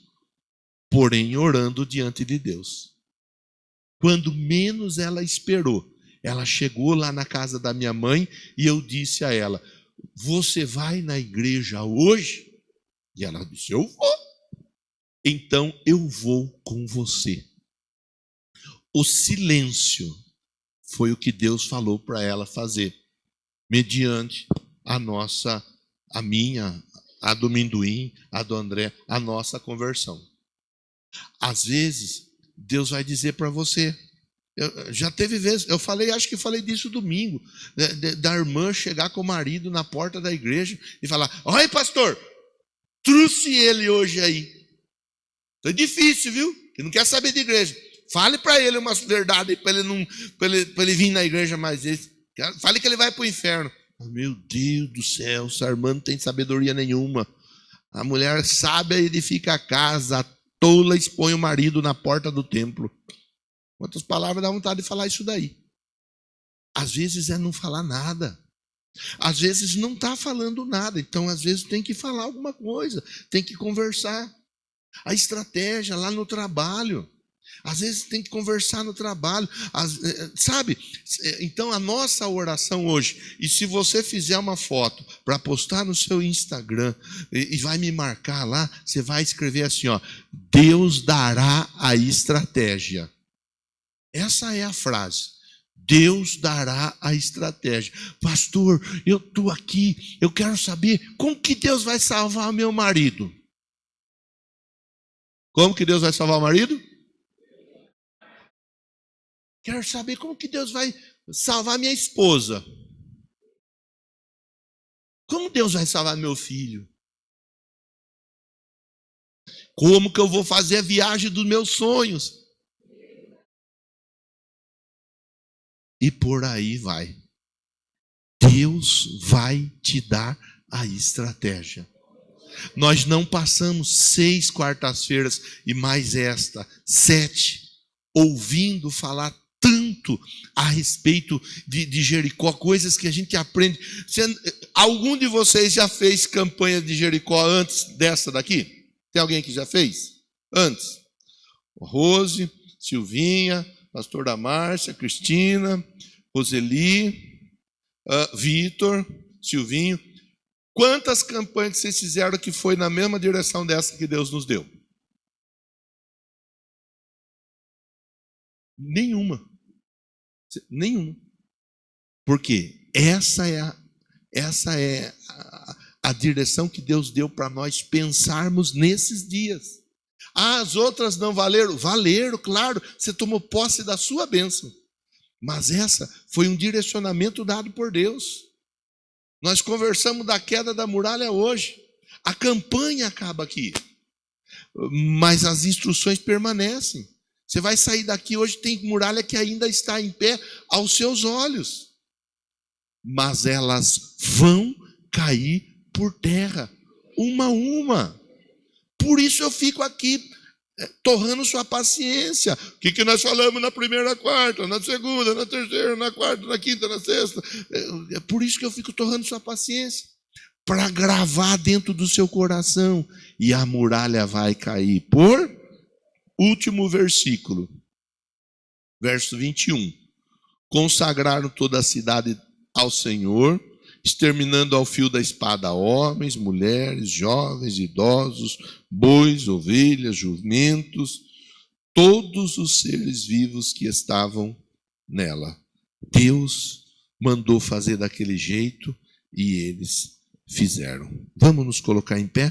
Speaker 1: porém orando diante de Deus. Quando menos ela esperou, ela chegou lá na casa da minha mãe e eu disse a ela, você vai na igreja hoje? E ela disse, eu vou. Então eu vou com você. O silêncio foi o que Deus falou para ela fazer, mediante a minha, a do Minduim, a do André, a nossa conversão. Às vezes, Deus vai dizer para você. Já teve vezes, acho que falei disso domingo, da irmã chegar com o marido na porta da igreja e falar: olha, pastor, trouxe ele hoje aí. É difícil, viu? Que não quer saber de igreja. Fale para ele umas verdades para ele vir na igreja mais vezes. Fale que ele vai para o inferno. Meu Deus do céu, essa irmã não tem sabedoria nenhuma. A mulher sábia edifica a casa, a tola expõe o marido na porta do templo. Quantas palavras dá vontade de falar isso daí? Às vezes é não falar nada. Às vezes não está falando nada. Então, às vezes tem que falar alguma coisa. Tem que conversar. A estratégia lá no trabalho. Às vezes tem que conversar no trabalho. Sabe? Então, a nossa oração hoje, e se você fizer uma foto para postar no seu Instagram e vai me marcar lá, você vai escrever assim, ó: Deus dará a estratégia. Essa é a frase. Deus dará a estratégia. Pastor, eu estou aqui, eu quero saber como que Deus vai salvar meu marido. Como que Deus vai salvar o marido? Quero saber como que Deus vai salvar minha esposa. Como Deus vai salvar meu filho? Como que eu vou fazer a viagem dos meus sonhos? E por aí vai. Deus vai te dar a estratégia. Nós não passamos 6 quartas-feiras e mais esta, 7, ouvindo falar tanto a respeito de Jericó, coisas que a gente aprende. Algum de vocês já fez campanha de Jericó antes dessa daqui? Tem alguém que já fez? Antes? Rose, Silvinha, pastora Márcia, Cristina, Roseli, Vitor, Silvinho. Quantas campanhas vocês fizeram que foi na mesma direção dessa que Deus nos deu? Nenhuma. Nenhuma. Por quê? Essa é a direção que Deus deu para nós pensarmos nesses dias. As outras não valeram? Valeram, claro. Você tomou posse da sua bênção. Mas essa foi um direcionamento dado por Deus. Nós conversamos da queda da muralha hoje. A campanha acaba aqui. Mas as instruções permanecem. Você vai sair daqui hoje, tem muralha que ainda está em pé aos seus olhos. Mas elas vão cair por terra, uma a uma. Por isso eu fico aqui torrando sua paciência. O que nós falamos na primeira quarta, na segunda, na terceira, na quarta, na quinta, na sexta. É por isso que eu fico torrando sua paciência. Para gravar dentro do seu coração. E a muralha vai cair por... Último versículo. Verso 21. Consagraram toda a cidade ao Senhor, exterminando ao fio da espada homens, mulheres, jovens, idosos, bois, ovelhas, jumentos, todos os seres vivos que estavam nela. Deus mandou fazer daquele jeito e eles fizeram. Vamos nos colocar em pé?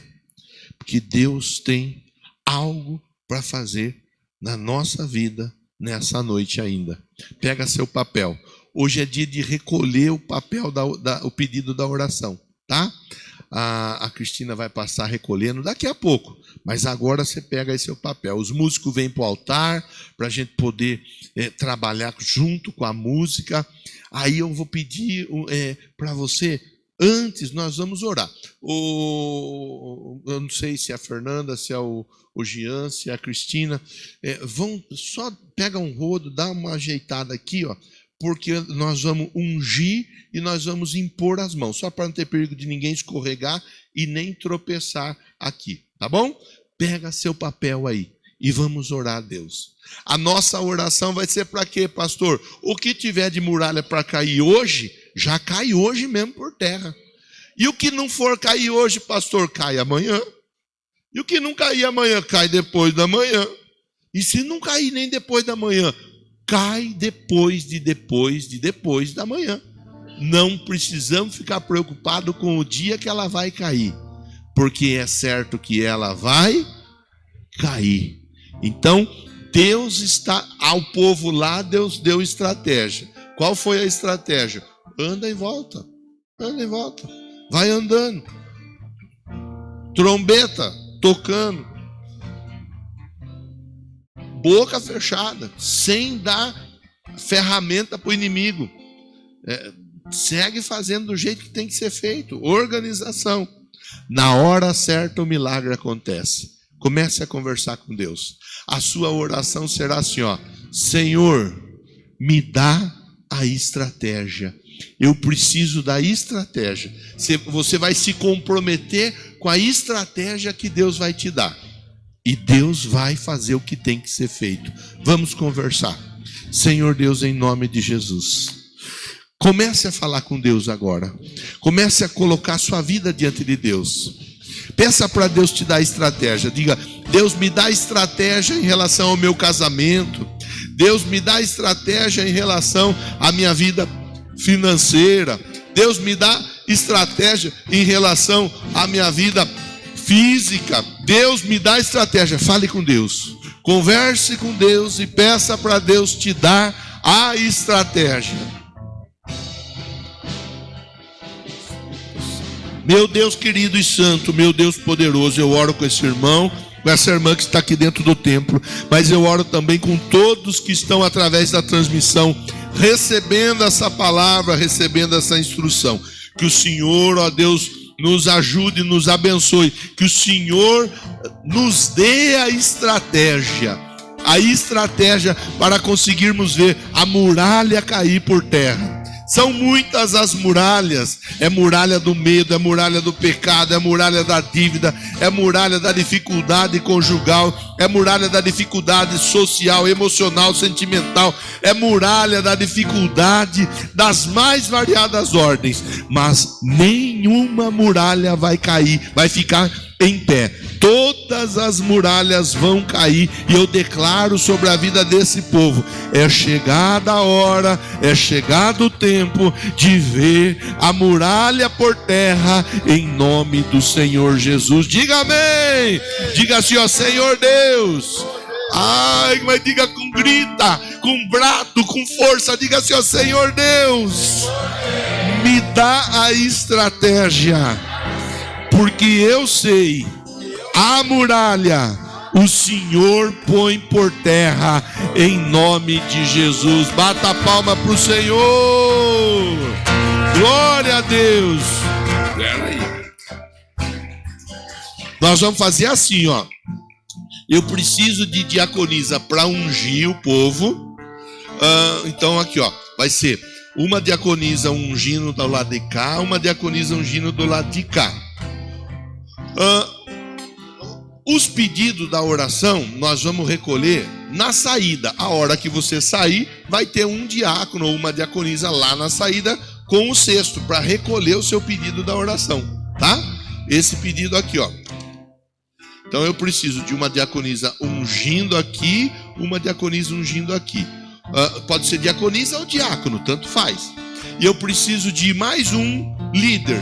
Speaker 1: Porque Deus tem algo para fazer na nossa vida nessa noite ainda. Pega seu papel. Hoje é dia de recolher o papel, o pedido da oração, tá? A Cristina vai passar recolhendo daqui a pouco, mas agora você pega aí seu papel. Os músicos vêm para o altar para a gente poder trabalhar junto com a música. Aí eu vou pedir para você. Antes nós vamos orar. Eu não sei se é a Fernanda, se é o Jean, se é a Cristina. Só pega um rodo, dá uma ajeitada aqui, ó, porque nós vamos ungir e nós vamos impor as mãos, só para não ter perigo de ninguém escorregar e nem tropeçar aqui, tá bom? Pega seu papel aí e vamos orar a Deus. A nossa oração vai ser para quê, pastor? O que tiver de muralha para cair hoje, já cai hoje mesmo por terra. E o que não for cair hoje, pastor, cai amanhã. E o que não cair amanhã, cai depois da manhã. E se não cair nem depois da manhã, cai depois da manhã. Não precisamos ficar preocupados com o dia que ela vai cair, porque é certo que ela vai cair. Então, Deus está ao povo lá, Deus deu estratégia. Qual foi a estratégia? Anda em volta, vai andando, trombeta tocando, boca fechada, sem dar ferramenta para o inimigo. Segue fazendo do jeito que tem que ser feito. Organização. Na hora certa o milagre acontece. Comece a conversar com Deus. A sua oração será assim, ó: Senhor, me dá a estratégia. Eu preciso da estratégia. Você vai se comprometer com a estratégia que Deus vai te dar. E Deus vai fazer o que tem que ser feito. Vamos conversar. Senhor Deus, em nome de Jesus, comece a falar com Deus agora. Comece a colocar sua vida diante de Deus. Peça para Deus te dar estratégia. Diga: Deus, me dá estratégia em relação ao meu casamento. Deus, me dá estratégia em relação à minha vida financeira. Deus, me dá estratégia em relação à minha vida física. Deus, me dá estratégia. Fale com Deus. Converse com Deus e peça para Deus te dar a estratégia. Meu Deus querido e santo, meu Deus poderoso, eu oro com esse irmão, com essa irmã que está aqui dentro do templo, mas eu oro também com todos que estão através da transmissão, recebendo essa palavra, recebendo essa instrução. Que o Senhor, ó Deus, nos ajude, nos abençoe, que o Senhor nos dê a estratégia para conseguirmos ver a muralha cair por terra. São muitas as muralhas. É muralha do medo, é muralha do pecado, é muralha da dívida, é muralha da dificuldade conjugal, é muralha da dificuldade social, emocional, sentimental, é muralha da dificuldade das mais variadas ordens. Mas nenhuma muralha vai cair, vai ficar em pé. Todas as muralhas vão cair, e eu declaro sobre a vida desse povo: é chegada a hora, é chegado o tempo de ver a muralha por terra, em nome do Senhor Jesus. Diga amém. Diga assim, ó: Senhor Deus. Ai, mas diga com grita, com brato, com força. Diga assim, ó: Senhor Deus, me dá a estratégia, porque eu sei, a muralha o Senhor põe por terra, em nome de Jesus. Bata a palma para o Senhor. Glória a Deus. Nós vamos fazer assim, ó. Eu preciso de diaconisa para ungir o povo. Então aqui, ó, vai ser uma diaconisa ungindo do lado de cá, uma diaconisa ungindo do lado de cá. Os pedidos da oração nós vamos recolher na saída. A hora que você sair, vai ter um diácono ou uma diaconisa lá na saída com o cesto para recolher o seu pedido da oração, tá? Esse pedido aqui, ó. Então eu preciso de uma diaconisa ungindo aqui, uma diaconisa ungindo aqui. Pode ser diaconisa ou diácono, tanto faz. E eu preciso de mais um líder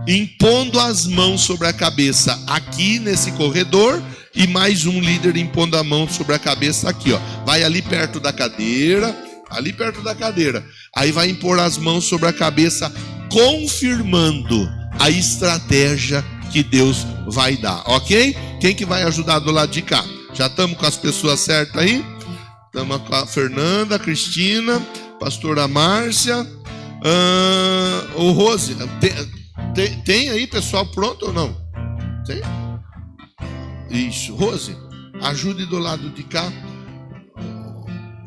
Speaker 1: impondo as mãos sobre a cabeça aqui nesse corredor, e mais um líder impondo a mão sobre a cabeça aqui, ó. Vai ali perto da cadeira, aí vai impor as mãos sobre a cabeça, confirmando a estratégia que Deus vai dar, ok? Quem que vai ajudar do lado de cá? Já estamos com as pessoas certas aí? Estamos com a Fernanda, a Cristina, pastora Márcia, o Rose. Tem aí pessoal pronto ou não? Tem? Isso. Rose, ajude do lado de cá.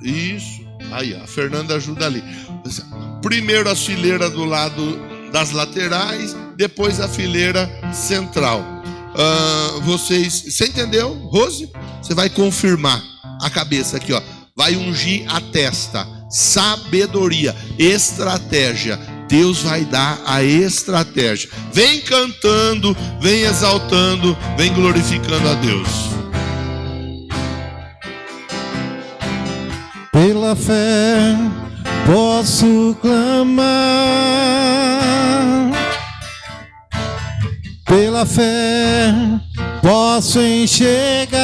Speaker 1: Isso. Aí, a Fernanda ajuda ali. Primeiro a fileira do lado das laterais, depois a fileira central. Você entendeu, Rose? Você vai confirmar a cabeça aqui, ó. Vai ungir a testa. Sabedoria, estratégia. Deus vai dar a estratégia. Vem cantando, vem exaltando, vem glorificando a Deus.
Speaker 2: Pela fé posso clamar, pela fé posso enxergar.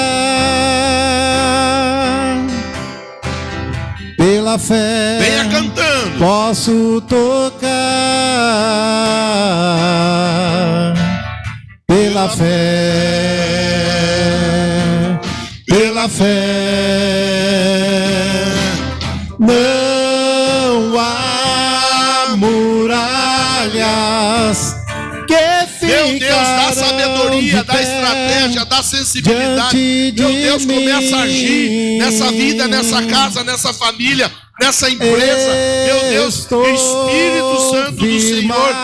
Speaker 2: Pela fé,
Speaker 1: venha cantando.
Speaker 2: posso tocar. Pela fé, pela fé, não há muralhas que
Speaker 1: Meu Deus, dá sabedoria, dá estratégia, dá sensibilidade. Meu Deus, começa a agir nessa vida, nessa casa, nessa família, nessa empresa. Meu Deus, que o Espírito Santo do Senhor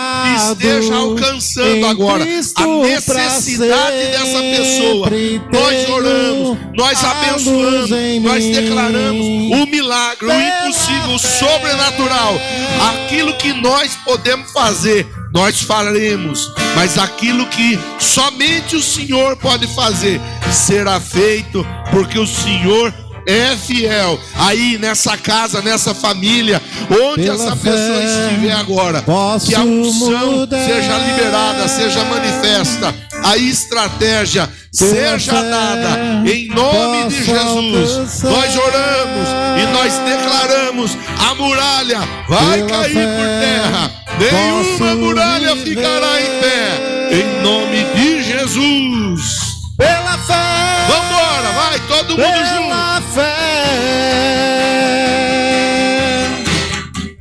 Speaker 1: esteja alcançando agora a necessidade dessa pessoa. Nós oramos, nós abençoamos, nós declaramos o milagre, o impossível, o sobrenatural. Aquilo que nós podemos fazer, nós faremos, mas aquilo que somente o Senhor pode fazer será feito, porque o Senhor é fiel. Aí nessa casa, nessa família, onde essa pessoa estiver agora, que a unção seja liberada, seja manifesta, a estratégia seja dada em nome de Jesus. Nós oramos e nós declaramos: a muralha vai cair por terra, nenhuma muralha ficará em pé, em nome de Jesus.
Speaker 2: Pela fé,
Speaker 1: vambora, vai, todo mundo
Speaker 2: pela
Speaker 1: junto.
Speaker 2: Fé,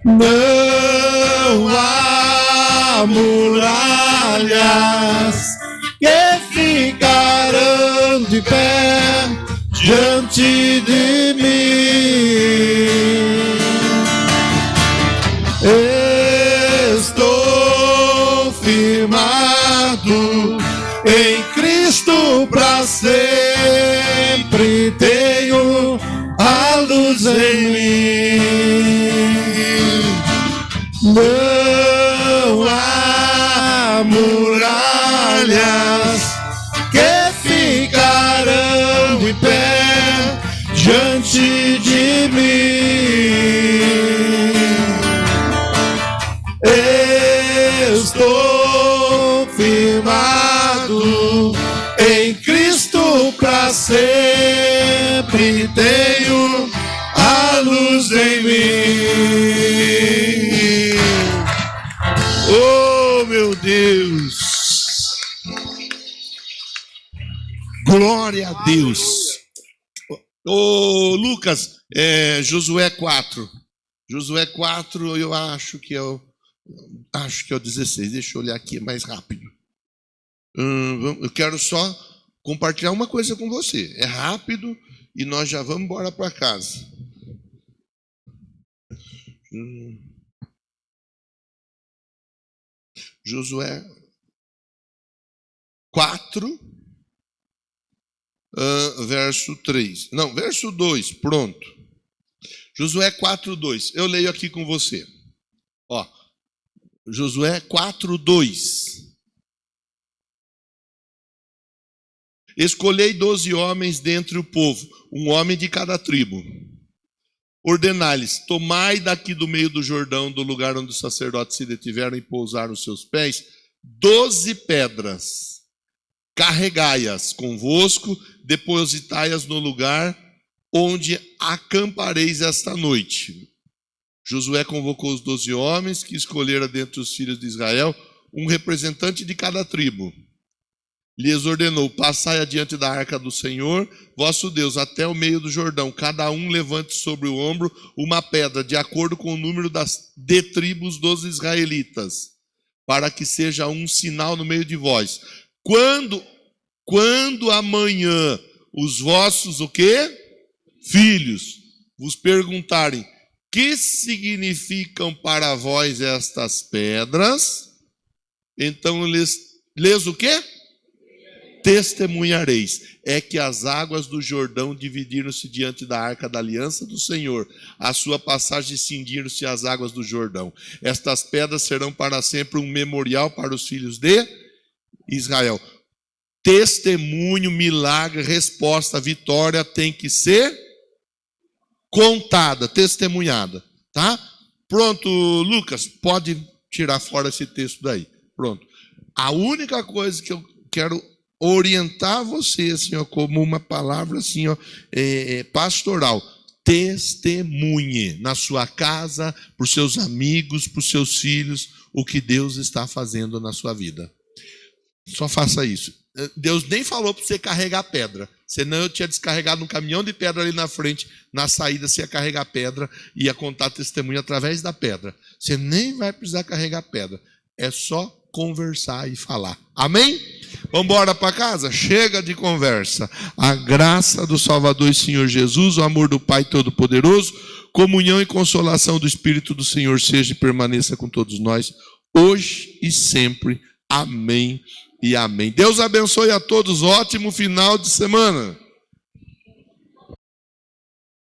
Speaker 2: não há muralhas que ficarão de pé diante de mim. Estou firmado em Cristo pra sempre, tenho a luz em mim. Não há muralhas que ficarão de pé diante de mim. Estou firmado em Cristo pra sempre, tenho a luz em mim.
Speaker 1: Oh, meu Deus! Glória a Deus! Ô, Lucas, Josué 4. Josué 4, eu acho que é o 16. Deixa eu olhar aqui mais rápido. Eu quero só compartilhar uma coisa com você. É rápido e nós já vamos embora para casa. Josué 4, verso 3. Não, verso 2, pronto. Josué 4, 2. Eu leio aqui com você. Ó, Josué 4, 2. Escolhei 12 homens dentre o povo, um homem de cada tribo. Ordenai-lhes: tomai daqui do meio do Jordão, do lugar onde os sacerdotes se detiveram e pousaram os seus pés, 12 pedras. Carregai-as convosco, depositai-as no lugar onde acampareis esta noite. Josué convocou os 12 homens que escolhera dentre os filhos de Israel um representante de cada tribo. Lhes ordenou: passai adiante da arca do Senhor, vosso Deus, até o meio do Jordão. Cada um levante sobre o ombro uma pedra, de acordo com o número de tribos dos israelitas, para que seja um sinal no meio de vós. Quando amanhã os vossos, o quê? Filhos, vos perguntarem: que significam para vós estas pedras? Então lhes o quê? Testemunhareis, é que as águas do Jordão dividiram-se diante da arca da aliança do Senhor, a sua passagem cindiram-se as águas do Jordão. Estas pedras serão para sempre um memorial para os filhos de Israel. Testemunho, milagre, resposta, vitória tem que ser contada, testemunhada, tá? Pronto, Lucas, pode tirar fora esse texto daí. Pronto. A única coisa que eu quero orientar você assim, ó, como uma palavra assim, ó, pastoral. Testemunhe na sua casa, para os seus amigos, para os seus filhos, o que Deus está fazendo na sua vida. Só faça isso. Deus nem falou para você carregar pedra, senão eu tinha descarregado um caminhão de pedra ali na frente, na saída você ia carregar pedra, ia contar testemunho através da pedra. Você nem vai precisar carregar pedra, é só conversar e falar. Amém? Vamos embora para casa? Chega de conversa. A graça do Salvador e Senhor Jesus, o amor do Pai Todo-Poderoso, comunhão e consolação do Espírito do Senhor seja e permaneça com todos nós, hoje e sempre. Amém e amém. Deus abençoe a todos. Ótimo final de semana.